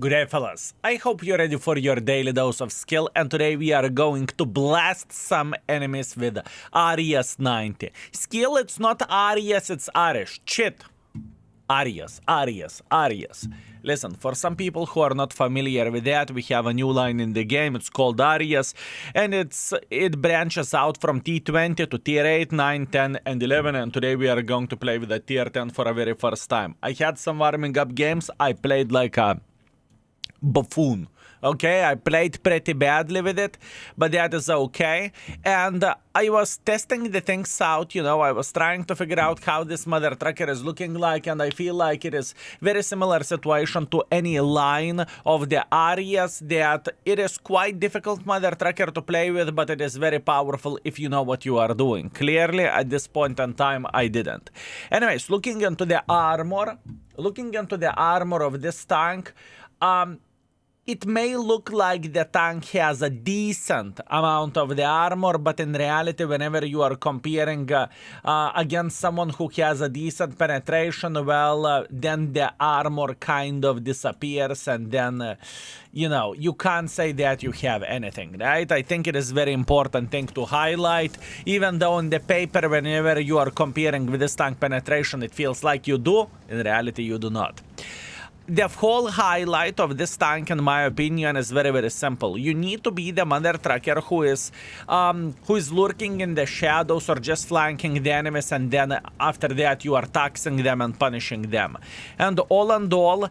Good day, fellas. I hope you're ready for your daily dose of skill, and today we are going to blast some enemies with Arias 90. Skill, it's not Arias, it's Arish. Shit. Arias. Listen, for some people who are not familiar with that, we have a new line in the game. It's called Arias, and it branches out from T20 to Tier 8, 9, 10, and 11, and today we are going to play with a Tier 10 for a very first time. I had some warming up games. I played like a buffoon. Okay, I played pretty badly with it, but that is okay. And I was testing the things out, I was trying to figure out how this mother trucker is looking like, and I feel like it is very similar situation to any line of the Arias, that it is quite difficult mother trucker to play with, but it is very powerful if you know what you are doing. Clearly, at this point in time, I didn't. Anyways, looking into the armor of this tank, it may look like the tank has a decent amount of the armor, but in reality, whenever you are comparing against someone who has a decent penetration, then the armor kind of disappears, and then, you can't say that you have anything, right? I think it is very important thing to highlight, even though on the paper, whenever you are comparing with this tank penetration, it feels like you do. In reality, you do not. The whole highlight of this tank, in my opinion, is very, very simple. You need to be the mother trucker who is lurking in the shadows or just flanking the enemies, and then after that you are taxing them and punishing them. And all in all,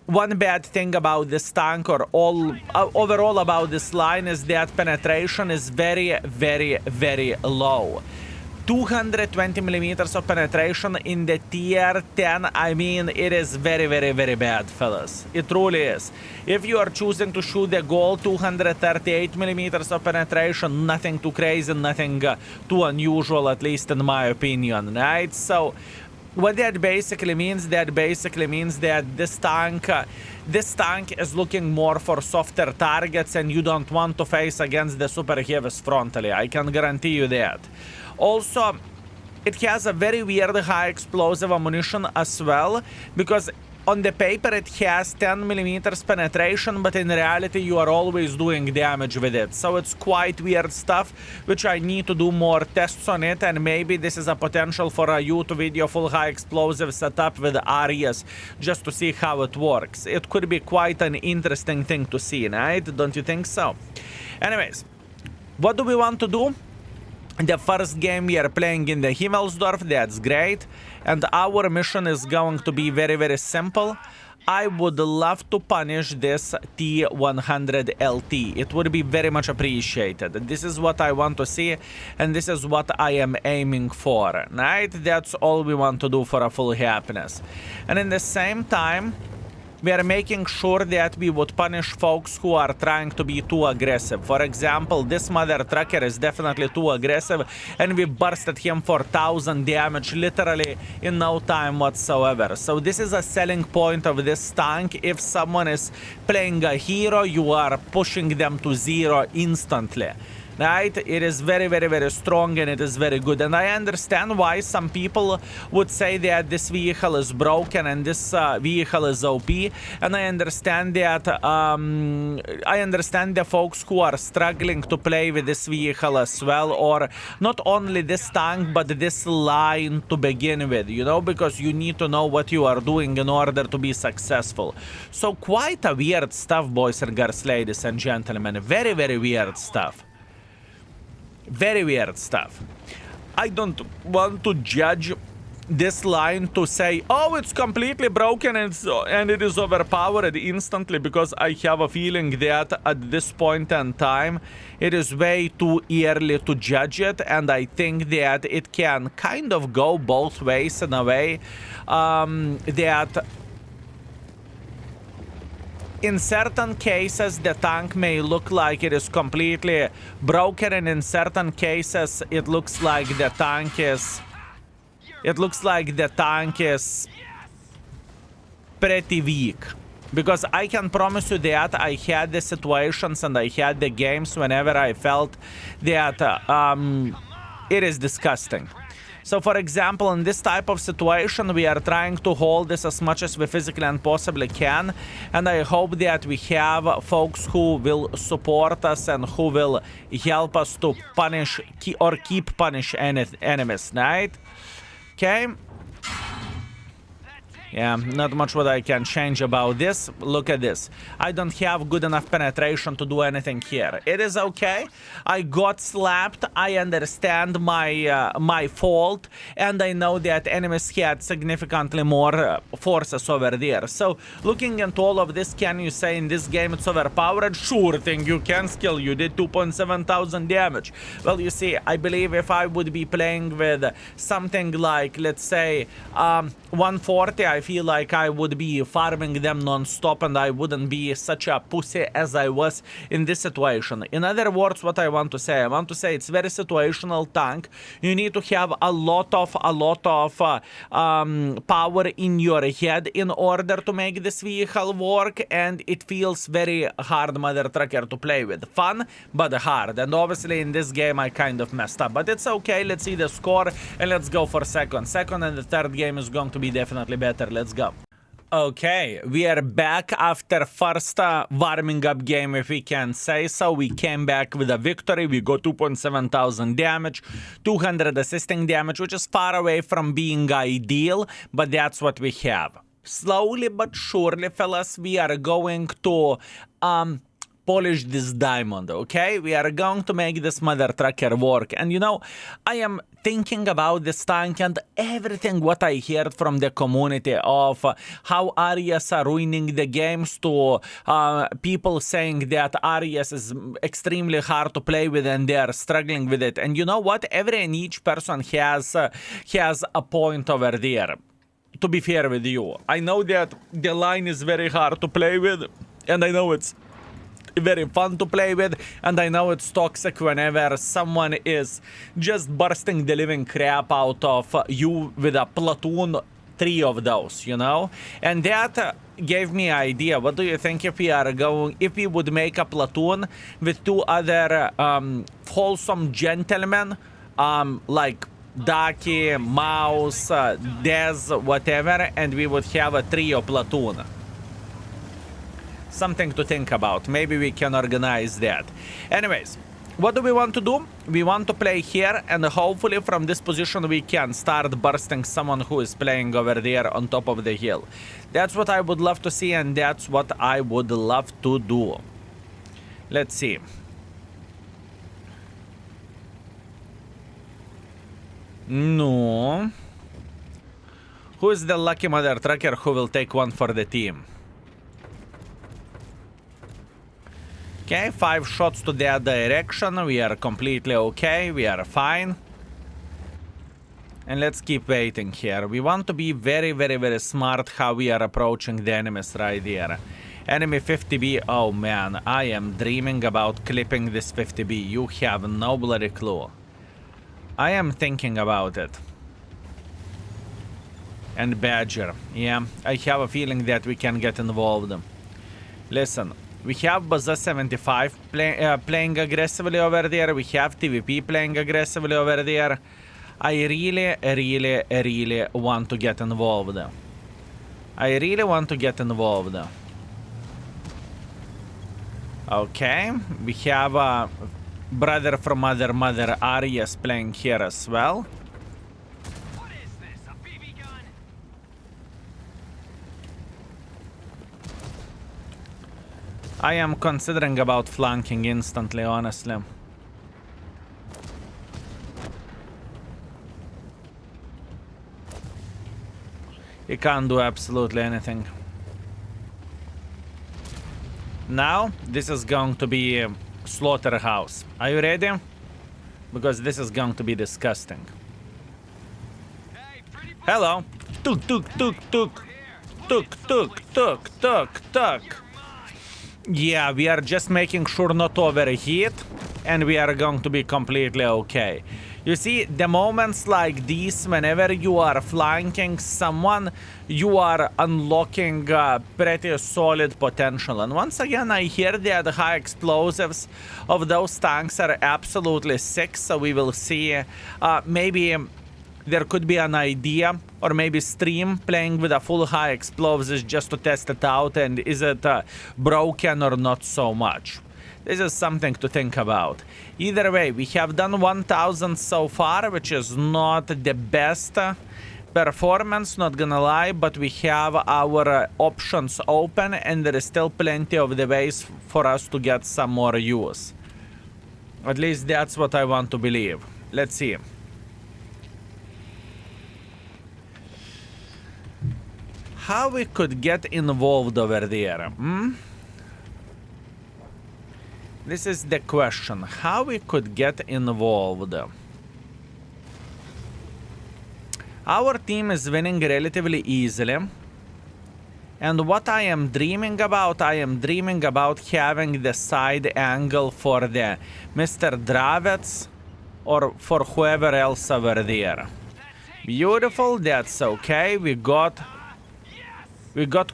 one bad thing about this tank, or overall about this line, is that penetration is very, very, very low. 220 millimeters of penetration in the tier 10, I mean, it is very, very, very bad, fellas. It truly is. If you are choosing to shoot the goal, 238 millimeters of penetration, nothing too crazy, nothing too unusual, at least in my opinion, right? So what that basically means, that this tank is looking more for softer targets, and you don't want to face against the super heavies frontally. I can guarantee you that. Also, it has a very weird high explosive ammunition as well, because on the paper it has 10 millimeters penetration, but in reality you are always doing damage with it. So it's quite weird stuff, which I need to do more tests on it, and maybe this is a potential for a YouTube video full high explosive setup with Arias, just to see how it works. It could be quite an interesting thing to see, right? Don't you think so? Anyways, what do we want to do? The first game we are playing in the Himmelsdorf, that's great. And our mission is going to be very, very simple. I would love to punish this T100 LT. It would be very much appreciated. This is what I want to see, and this is what I am aiming for, right? That's all we want to do for a full happiness. And in the same time, we are making sure that we would punish folks who are trying to be too aggressive. For example, this mother trucker is definitely too aggressive, and we bursted him for 1000 damage literally in no time whatsoever. So this is a selling point of this tank. If someone is playing a hero, you are pushing them to 0 instantly. Right? It is very, very, very strong, and it is very good. And I understand why some people would say that this vehicle is broken and this vehicle is OP. And I understand that the folks who are struggling to play with this vehicle as well, or not only this tank, but this line to begin with, because you need to know what you are doing in order to be successful. So quite a weird stuff, boys and girls, ladies and gentlemen. Very, very weird stuff. Very weird stuff. I don't want to judge this line to say, oh, it's completely broken and it is overpowered instantly, because I have a feeling that at this point in time, it is way too early to judge it, and I think that it can kind of go both ways in a way that in certain cases, the tank may look like it is completely broken, and in certain cases, it looks like the tank is pretty weak. Because I can promise you that I had the situations and I had the games whenever I felt that it is disgusting. So, for example, in this type of situation, we are trying to hold this as much as we physically and possibly can. And I hope that we have folks who will support us and who will help us to punish or keep punish enemies, right? Okay. Yeah, not much what I can change about this. Look at this. I don't have good enough penetration to do anything here. It is okay. I got slapped. I understand my fault. And I know that enemies had significantly more forces over there. So, looking into all of this, can you say in this game it's overpowered? Sure thing, you can skill. You did 2.7 thousand damage. Well, you see, I believe if I would be playing with something like, let's say, 140, I feel like I would be farming them non-stop and I wouldn't be such a pussy as I was in this situation. In other words, what I want to say it's very situational tank. You need to have a lot of power in your head in order to make this vehicle work, and it feels very hard, mother trucker, to play with. Fun, but hard. And obviously in this game I kind of messed up, but it's okay. Let's see the score and let's go for second. Second and the third game is going to be definitely better. Let's go. Okay, we are back after first warming up game, if we can say so. We came back with a victory. We got 2.7 thousand damage, 200 assisting damage, which is far away from being ideal, but that's what we have. Slowly but surely, fellas, we are going to polish this diamond, okay? We are going to make this mother trucker work. And you know, I am thinking about this tank and everything what I heard from the community of how Arias are ruining the games, to people saying that Arias is extremely hard to play with and they are struggling with it. And you know what? Every and each person has a point over there. To be fair with you, I know that the line is very hard to play with, and I know it's very fun to play with, and I know it's toxic whenever someone is just bursting the living crap out of you with a platoon, 3 of those, you know? And that gave me an idea. What do you think if we would make a platoon with 2 other wholesome gentlemen, like Daki, Mouse, Dez, whatever, and we would have a trio platoon? Something to think about. Maybe we can organize that. Anyways, what do we want to do? We want to play here, and hopefully from this position we can start bursting someone who is playing over there on top of the hill. That's what I would love to see, and that's what I would love to do. Let's see. No. Who is the lucky mother trucker who will take one for the team? Okay, 5 shots to that direction. We are completely okay. We are fine. And let's keep waiting here. We want to be very, very, very smart how we are approaching the enemies right here. Enemy 50B. Oh man, I am dreaming about clipping this 50B. You have no bloody clue. I am thinking about it. And Badger. Yeah, I have a feeling that we can get involved. Listen. We have Baza 75 playing aggressively over there. We have TVP playing aggressively over there. I really, really, really want to get involved. I really want to get involved. Okay. We have a brother from other mother Arias playing here as well. I am considering about flanking instantly, honestly. He can't do absolutely anything. Now, this is going to be a slaughterhouse. Are you ready? Because this is going to be disgusting. Hello. Tuk, tuk, tuk, tuk. Tuk, tuk, tuk, tuk, tuk. Yeah, we are just making sure not to overheat, and we are going to be completely okay. You see, the moments like these, whenever you are flanking someone, you are unlocking pretty solid potential. And once again, I hear that the high explosives of those tanks are absolutely sick, so we will see maybe there could be an idea, or maybe stream playing with a full high explosives just to test it out, and is it broken or not so much. This is something to think about. Either way, we have done 1000 so far, which is not the best performance, not gonna lie, but we have our options open, and there is still plenty of the ways for us to get some more use. At least that's what I want to believe. Let's see. How we could get involved over there, This is the question. How we could get involved? Our team is winning relatively easily. And what I am dreaming about having the side angle for the Mr. Dravets or for whoever else over there. Beautiful, that's okay. We got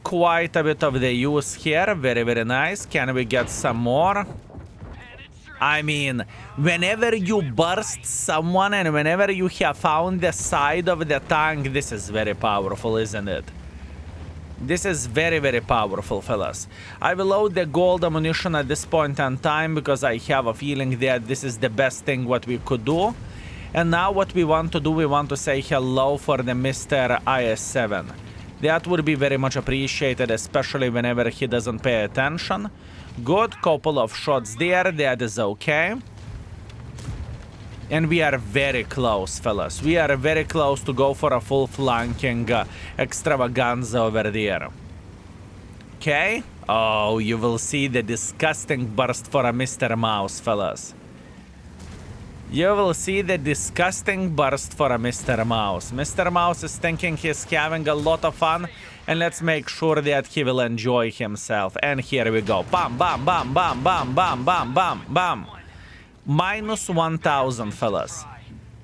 quite a bit of the use here. Very, very nice. Can we get some more? I mean, whenever you burst someone and whenever you have found the side of the tank, this is very powerful, isn't it? This is very, very powerful, fellas. I will load the gold ammunition at this point in time because I have a feeling that this is the best thing what we could do. And now what we want to do, we want to say hello for the Mr. IS-7. That would be very much appreciated, especially whenever he doesn't pay attention. Good, couple of shots there, that is okay. And we are very close, fellas. We are very close to go for a full flanking extravaganza over there. Okay. Oh, you will see the disgusting burst for a Mr. Mouse, fellas. You will see the disgusting burst for a Mr. Mouse. Mr. Mouse is thinking he's having a lot of fun, and let's make sure that he will enjoy himself. And here we go. Bam, bam, bam, bam, bam, bam, bam, bam, bam. Minus 1000, fellas.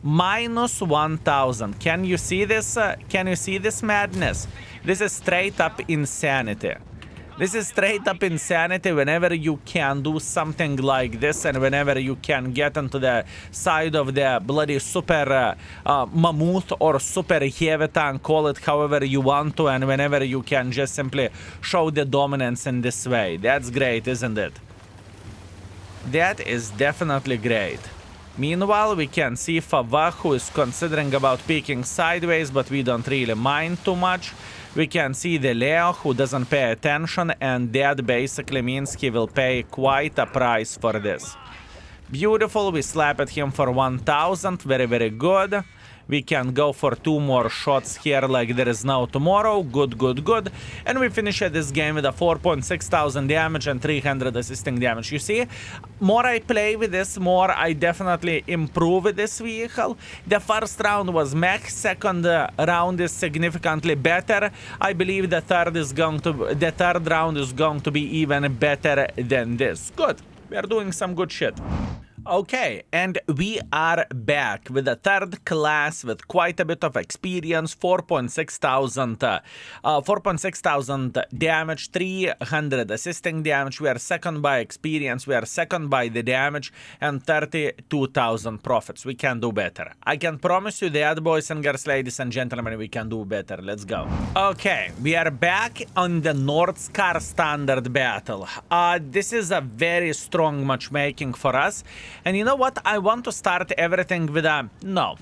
Minus 1000. Can you see this? Can you see this madness? This is straight up insanity. This is straight up insanity whenever you can do something like this and whenever you can get into the side of the bloody super mammoth or super heavy tank, call it however you want to, and whenever you can just simply show the dominance in this way. That's great, isn't it? That is definitely great. Meanwhile, we can see Favah, who is considering about peeking sideways, but we don't really mind too much. We can see the Leo, who doesn't pay attention, and that basically means he will pay quite a price for this. Beautiful, we slap at him for 1000, very, very good. We can go for 2 more shots here like there is no tomorrow. Good, good, good. And we finish this game with a 4,600 damage and 300 assisting damage. You see, more I play with this, more I definitely improve with this vehicle. The first round was mech, second round is significantly better. I believe the third round is going to be even better than this. Good. We are doing some good shit. Okay, and we are back with a third class with quite a bit of experience, 4,600 damage, 300 assisting damage. We are second by experience, we are second by the damage, and 32,000 profits. We can do better. I can promise you that, boys and girls, ladies and gentlemen, we can do better. Let's go. Okay, we are back on the Nordskar standard battle. This is a very strong matchmaking for us. And you know what? I want to start everything with a... No.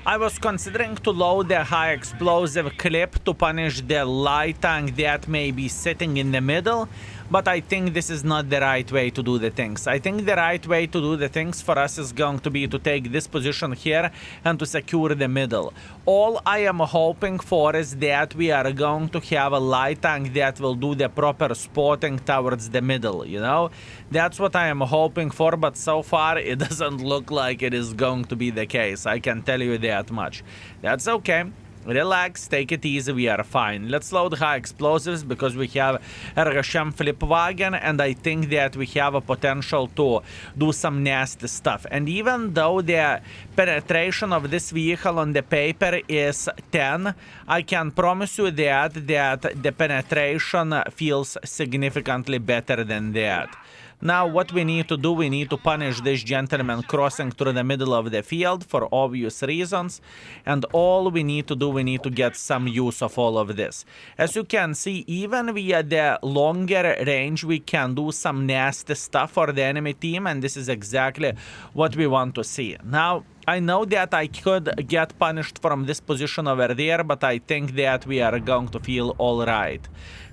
I was considering to load the high explosive clip to punish the light tank that may be sitting in the middle. But I think this is not the right way to do the things. I think the right way to do the things for us is going to be to take this position here and to secure the middle. All I am hoping for is that we are going to have a light tank that will do the proper spotting towards the middle, you know? That's what I am hoping for, but so far it doesn't look like it is going to be the case. I can tell you that much. That's okay. Relax, take it easy, we are fine. Let's load high explosives because we have Ergashem flip wagon, and I think that we have a potential to do some nasty stuff. And even though the penetration of this vehicle on the paper is 10, I can promise you that the penetration feels significantly better than that. Now, what we need to do, we need to punish this gentleman crossing through the middle of the field for obvious reasons. And all we need to do, we need to get some use of all of this. As you can see, even via the longer range, we can do some nasty stuff for the enemy team. And this is exactly what we want to see. Now, I know that I could get punished from this position over there, but I think that we are going to feel all right.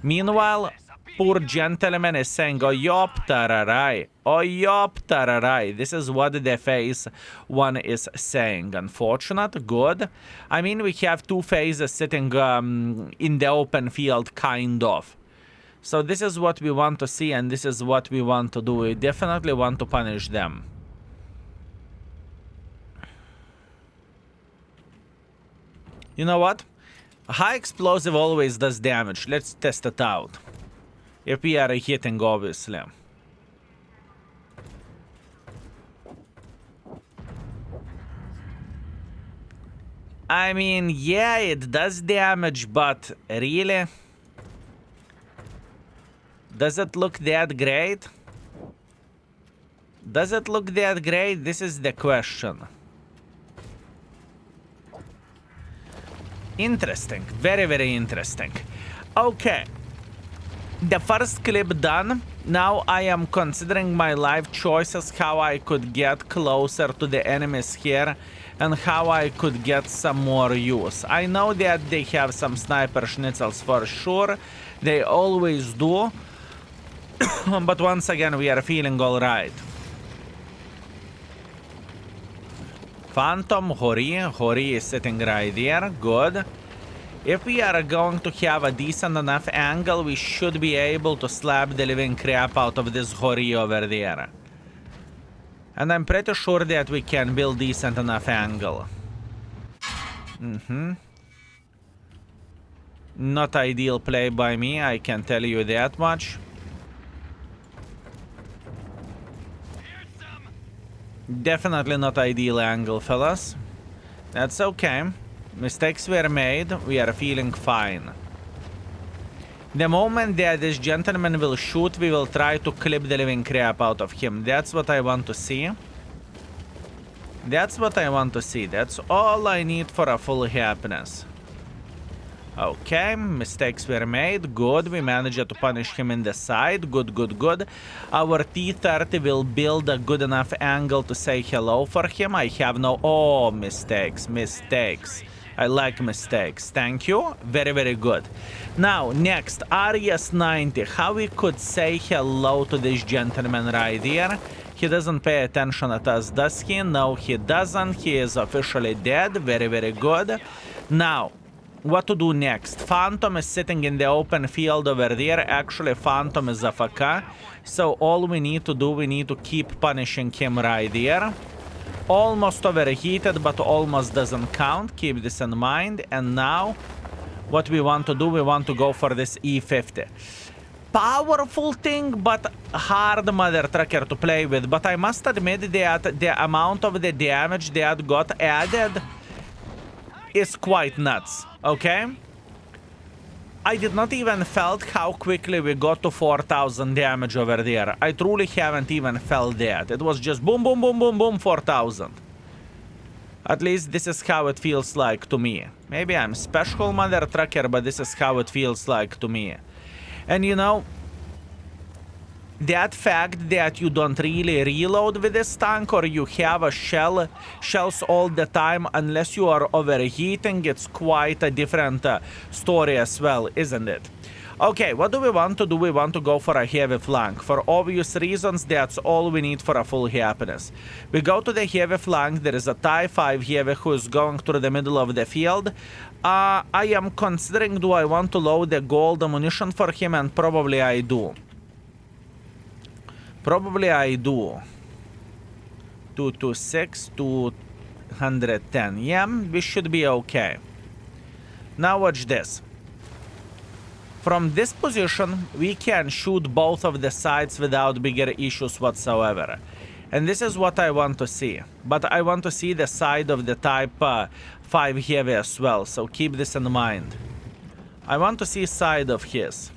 Meanwhile, poor gentleman is saying, oh yop tararai, oh yop tararai. This is what the phase one is saying. Unfortunate, good. I mean, we have two phases sitting in the open field, kind of. So this is what we want to see, and this is what we want to do. We definitely want to punish them. You know what? High explosive always does damage. Let's test it out. If we are hitting, obviously. I mean, yeah, it does damage, but really? Does it look that great? Does it look that great? This is the question. Interesting. Very, very interesting. Okay. The first clip done. Now I am considering my life choices, how I could get closer to the enemies here and how I could get some more use. I know that they have some sniper schnitzels for sure. They always do. But once again, we are feeling all right. Phantom, Hori is sitting right there. Good. If we are going to have a decent enough angle, we should be able to slap the living crap out of this Hori over there. And I'm pretty sure that we can build decent enough angle. Not ideal play by me, I can tell you that much. Definitely not ideal angle, fellas. That's okay. Mistakes were made. We are feeling fine. The moment that this gentleman will shoot, we will try to clip the living crap out of him. That's what I want to see. That's what I want to see. That's all I need for a full happiness. Okay, mistakes were made. Good, we managed to punish him in the side. Good, good, good. Our T-30 will build a good enough angle to say hello for him. I have no... Oh, mistakes, mistakes. I like mistakes. Thank you. Very, very good. Now, next, RS-90. How we could say hello to this gentleman right here? He doesn't pay attention at us, does he? No, he doesn't. He is officially dead. Very, very good. Now... what to do next? Phantom is sitting in the open field over there. Actually, Phantom is AFK. So all we need to do, we need to keep punishing him right there. Almost overheated, but almost doesn't count. Keep this in mind. And now, what we want to do, we want to go for this E50. Powerful thing, but hard mother trucker to play with. But I must admit that the amount of the damage that got added is quite nuts, okay? I did not even felt how quickly we got to 4,000 damage over there. I truly haven't even felt that. It was just boom, boom, boom, boom, boom, 4,000. At least this is how it feels like to me. Maybe I'm special mother trucker, but this is how it feels like to me. And you know, that fact that you don't really reload with this tank or you have a shells all the time unless you are overheating, it's quite a different story as well, isn't it? Okay, what do we want to do? We want to go for a heavy flank. For obvious reasons, that's all we need for a full happiness. We go to the heavy flank. There is a TIE 5 heavy who is going through the middle of the field. I am considering, do I want to load the gold ammunition for him? And probably I do. Probably I do. 226, 210. Yeah, we should be okay. Now watch this. From this position, we can shoot both of the sides without bigger issues whatsoever. And this is what I want to see. But I want to see the side of the Type 5 heavy as well, so keep this in mind. I want to see side of his.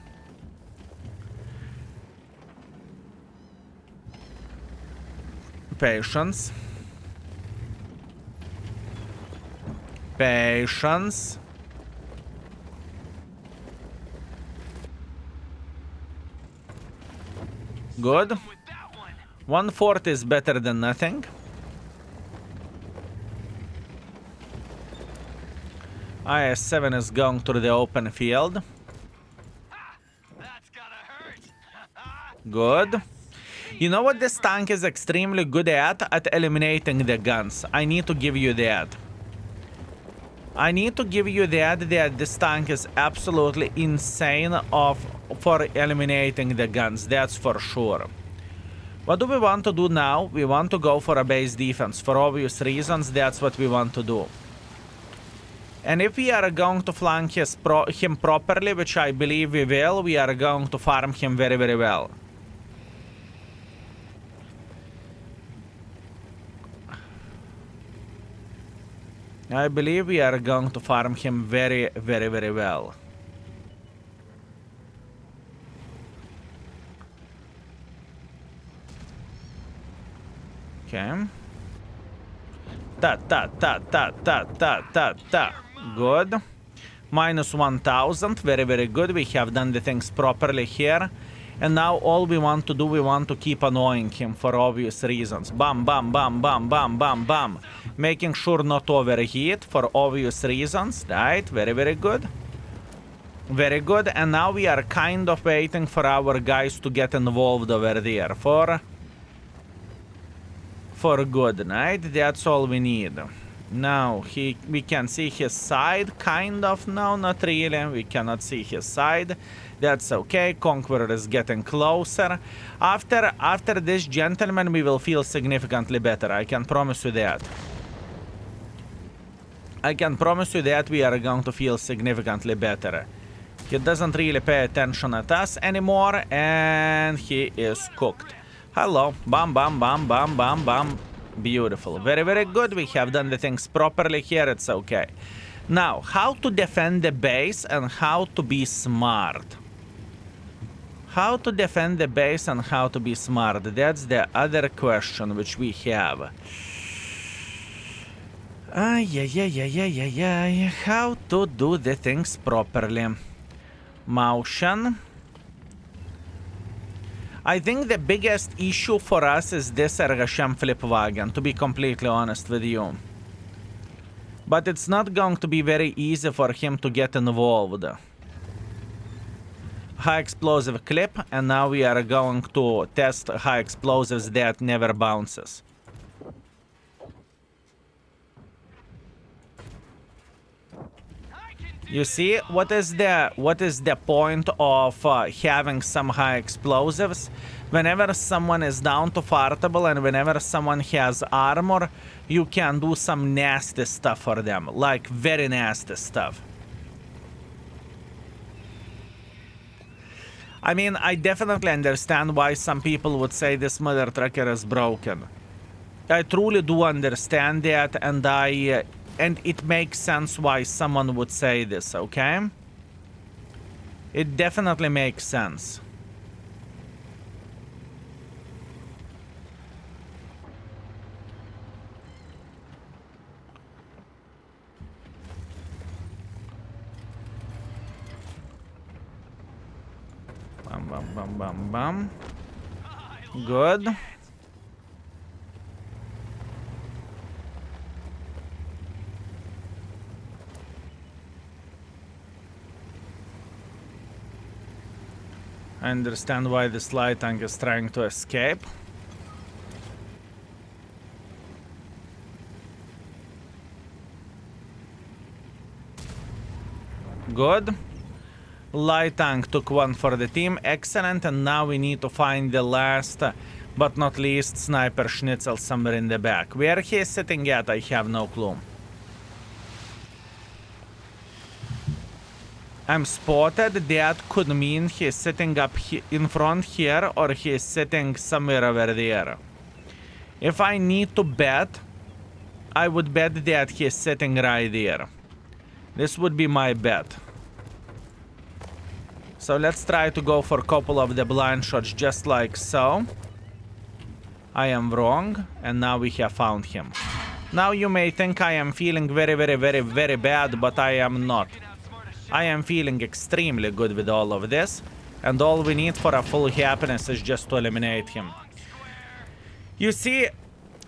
Patience. Patience. Good. 1/4 is better than nothing. IS-7 is going to the open field. Good. You know what this tank is extremely good at? At eliminating the guns. I need to give you that. I need to give you that this tank is absolutely insane for eliminating the guns. That's for sure. What do we want to do now? We want to go for a base defense. For obvious reasons, that's what we want to do. And if we are going to flank him properly, which I believe we will, we are going to farm him very, very well. I believe we are going to farm him very, very, very well. Okay. Ta. Good. Minus 1,000. Very, very good. We have done the things properly here. And now all we want to do, we want to keep annoying him for obvious reasons. Bam, bam, bam, bam, bam, bam, bam. Making sure not overheat for obvious reasons. Right? Very, very good. Very good. And now we are kind of waiting for our guys to get involved over there. For good, right? That's all we need. Now, we can see his side, kind of. No, not really. We cannot see his side. That's okay. Conqueror is getting closer. After this, gentlemen, we will feel significantly better. I can promise you that. I can promise you that we are going to feel significantly better. He doesn't really pay attention at us anymore, and he is cooked. Hello. Bam, bam, bam, bam, bam, bam. Beautiful. Very, very good. We have done the things properly here. It's okay. Now, how to defend the base and how to be smart. How to defend the base and how to be smart. That's the other question which we have. How to do the things properly. Motion. I think the biggest issue for us is this Ergashem flip wagon, to be completely honest with you. But it's not going to be very easy for him to get involved. High explosive clip, and now we are going to test high explosives that never bounces. You see, what is the point of having some high explosives? Whenever someone is down to fartable and whenever someone has armor, you can do some nasty stuff for them, like very nasty stuff. I mean, I definitely understand why some people would say this mother trucker is broken. I truly do understand that, and it makes sense why someone would say this, okay? It definitely makes sense. Bam, bam, bam, bam, bam. Good. I understand why this light tank is trying to escape. Good. Light tank took one for the team. Excellent. And now we need to find the last, but not least, sniper schnitzel somewhere in the back. Where he is sitting at, I have no clue. I'm spotted. That could mean he's sitting up in front here or he's sitting somewhere over there. If I need to bet, I would bet that he's sitting right there. This would be my bet. So let's try to go for a couple of the blind shots just like so. I am wrong, and now we have found him. Now you may think I am feeling very, very, very, very bad, but I am not. I am feeling extremely good with all of this, and all we need for a full happiness is just to eliminate him. You see,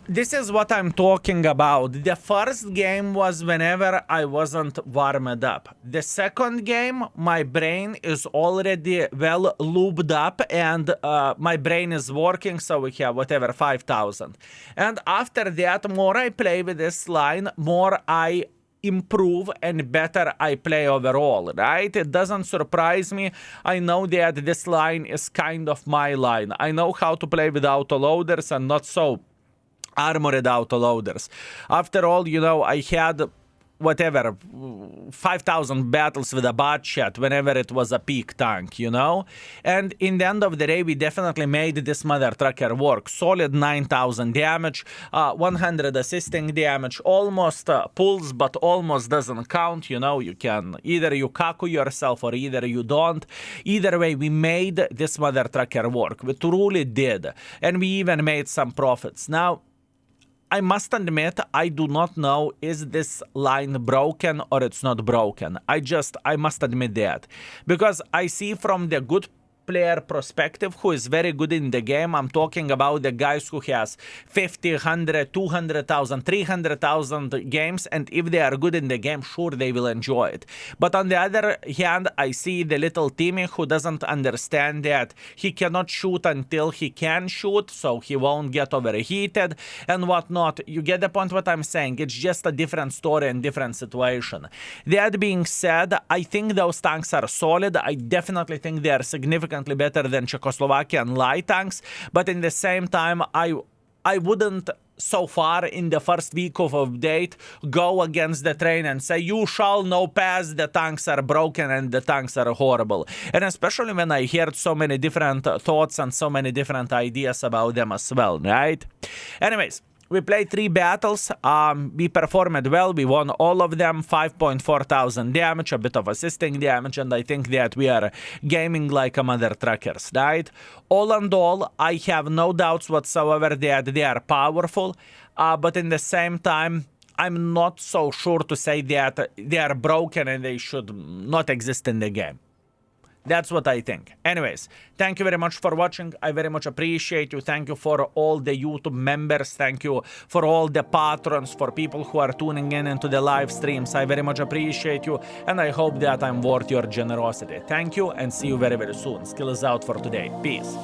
this is what I'm talking about. The first game was whenever I wasn't warmed up. The second game, my brain is already well lubed up and my brain is working, so we have whatever, 5,000. And after that, more I play with this line, more I improve and better I play overall, right? It doesn't surprise me. I know that this line is kind of my line. I know how to play with autoloaders and not so armored autoloaders. After all, you know, I had whatever 5,000 battles with a bot chat whenever it was a peak tank, you know, and in the end of the day we definitely made this mother trucker work. Solid 9,000 damage, 100 assisting damage, almost pulls, but almost doesn't count. You know, you can either you kaku yourself or either you don't. Either way, we made this mother trucker work. We truly did, and we even made some profits. Now I must admit, I do not know is this line broken or it's not broken. I must admit that. Because I see from the good player perspective who is very good in the game. I'm talking about the guys who has 50, 100, 200,000, 300,000 games, and if they are good in the game, sure, they will enjoy it. But on the other hand, I see the little Timmy who doesn't understand that he cannot shoot until he can shoot, so he won't get overheated and whatnot. You get the point what I'm saying. It's just a different story and different situation. That being said, I think those tanks are solid. I definitely think they are significantly better than Czechoslovakian light tanks, but in the same time, I wouldn't so far in the first week of update go against the train and say you shall no pass, the tanks are broken and the tanks are horrible. And especially when I heard so many different thoughts and so many different ideas about them as well, right? Anyways, we played 3 battles, we performed well, we won all of them, 5.4 thousand damage, a bit of assisting damage, and I think that we are gaming like a mother truckers, right? All in all, I have no doubts whatsoever that they are powerful, but in the same time, I'm not so sure to say that they are broken and they should not exist in the game. That's what I think. Anyways, thank you very much for watching. I very much appreciate you. Thank you for all the YouTube members. Thank you for all the patrons, for people who are tuning in into the live streams. I very much appreciate you, and I hope that I'm worth your generosity. Thank you, and see you very, very soon. Skill is out for today. Peace.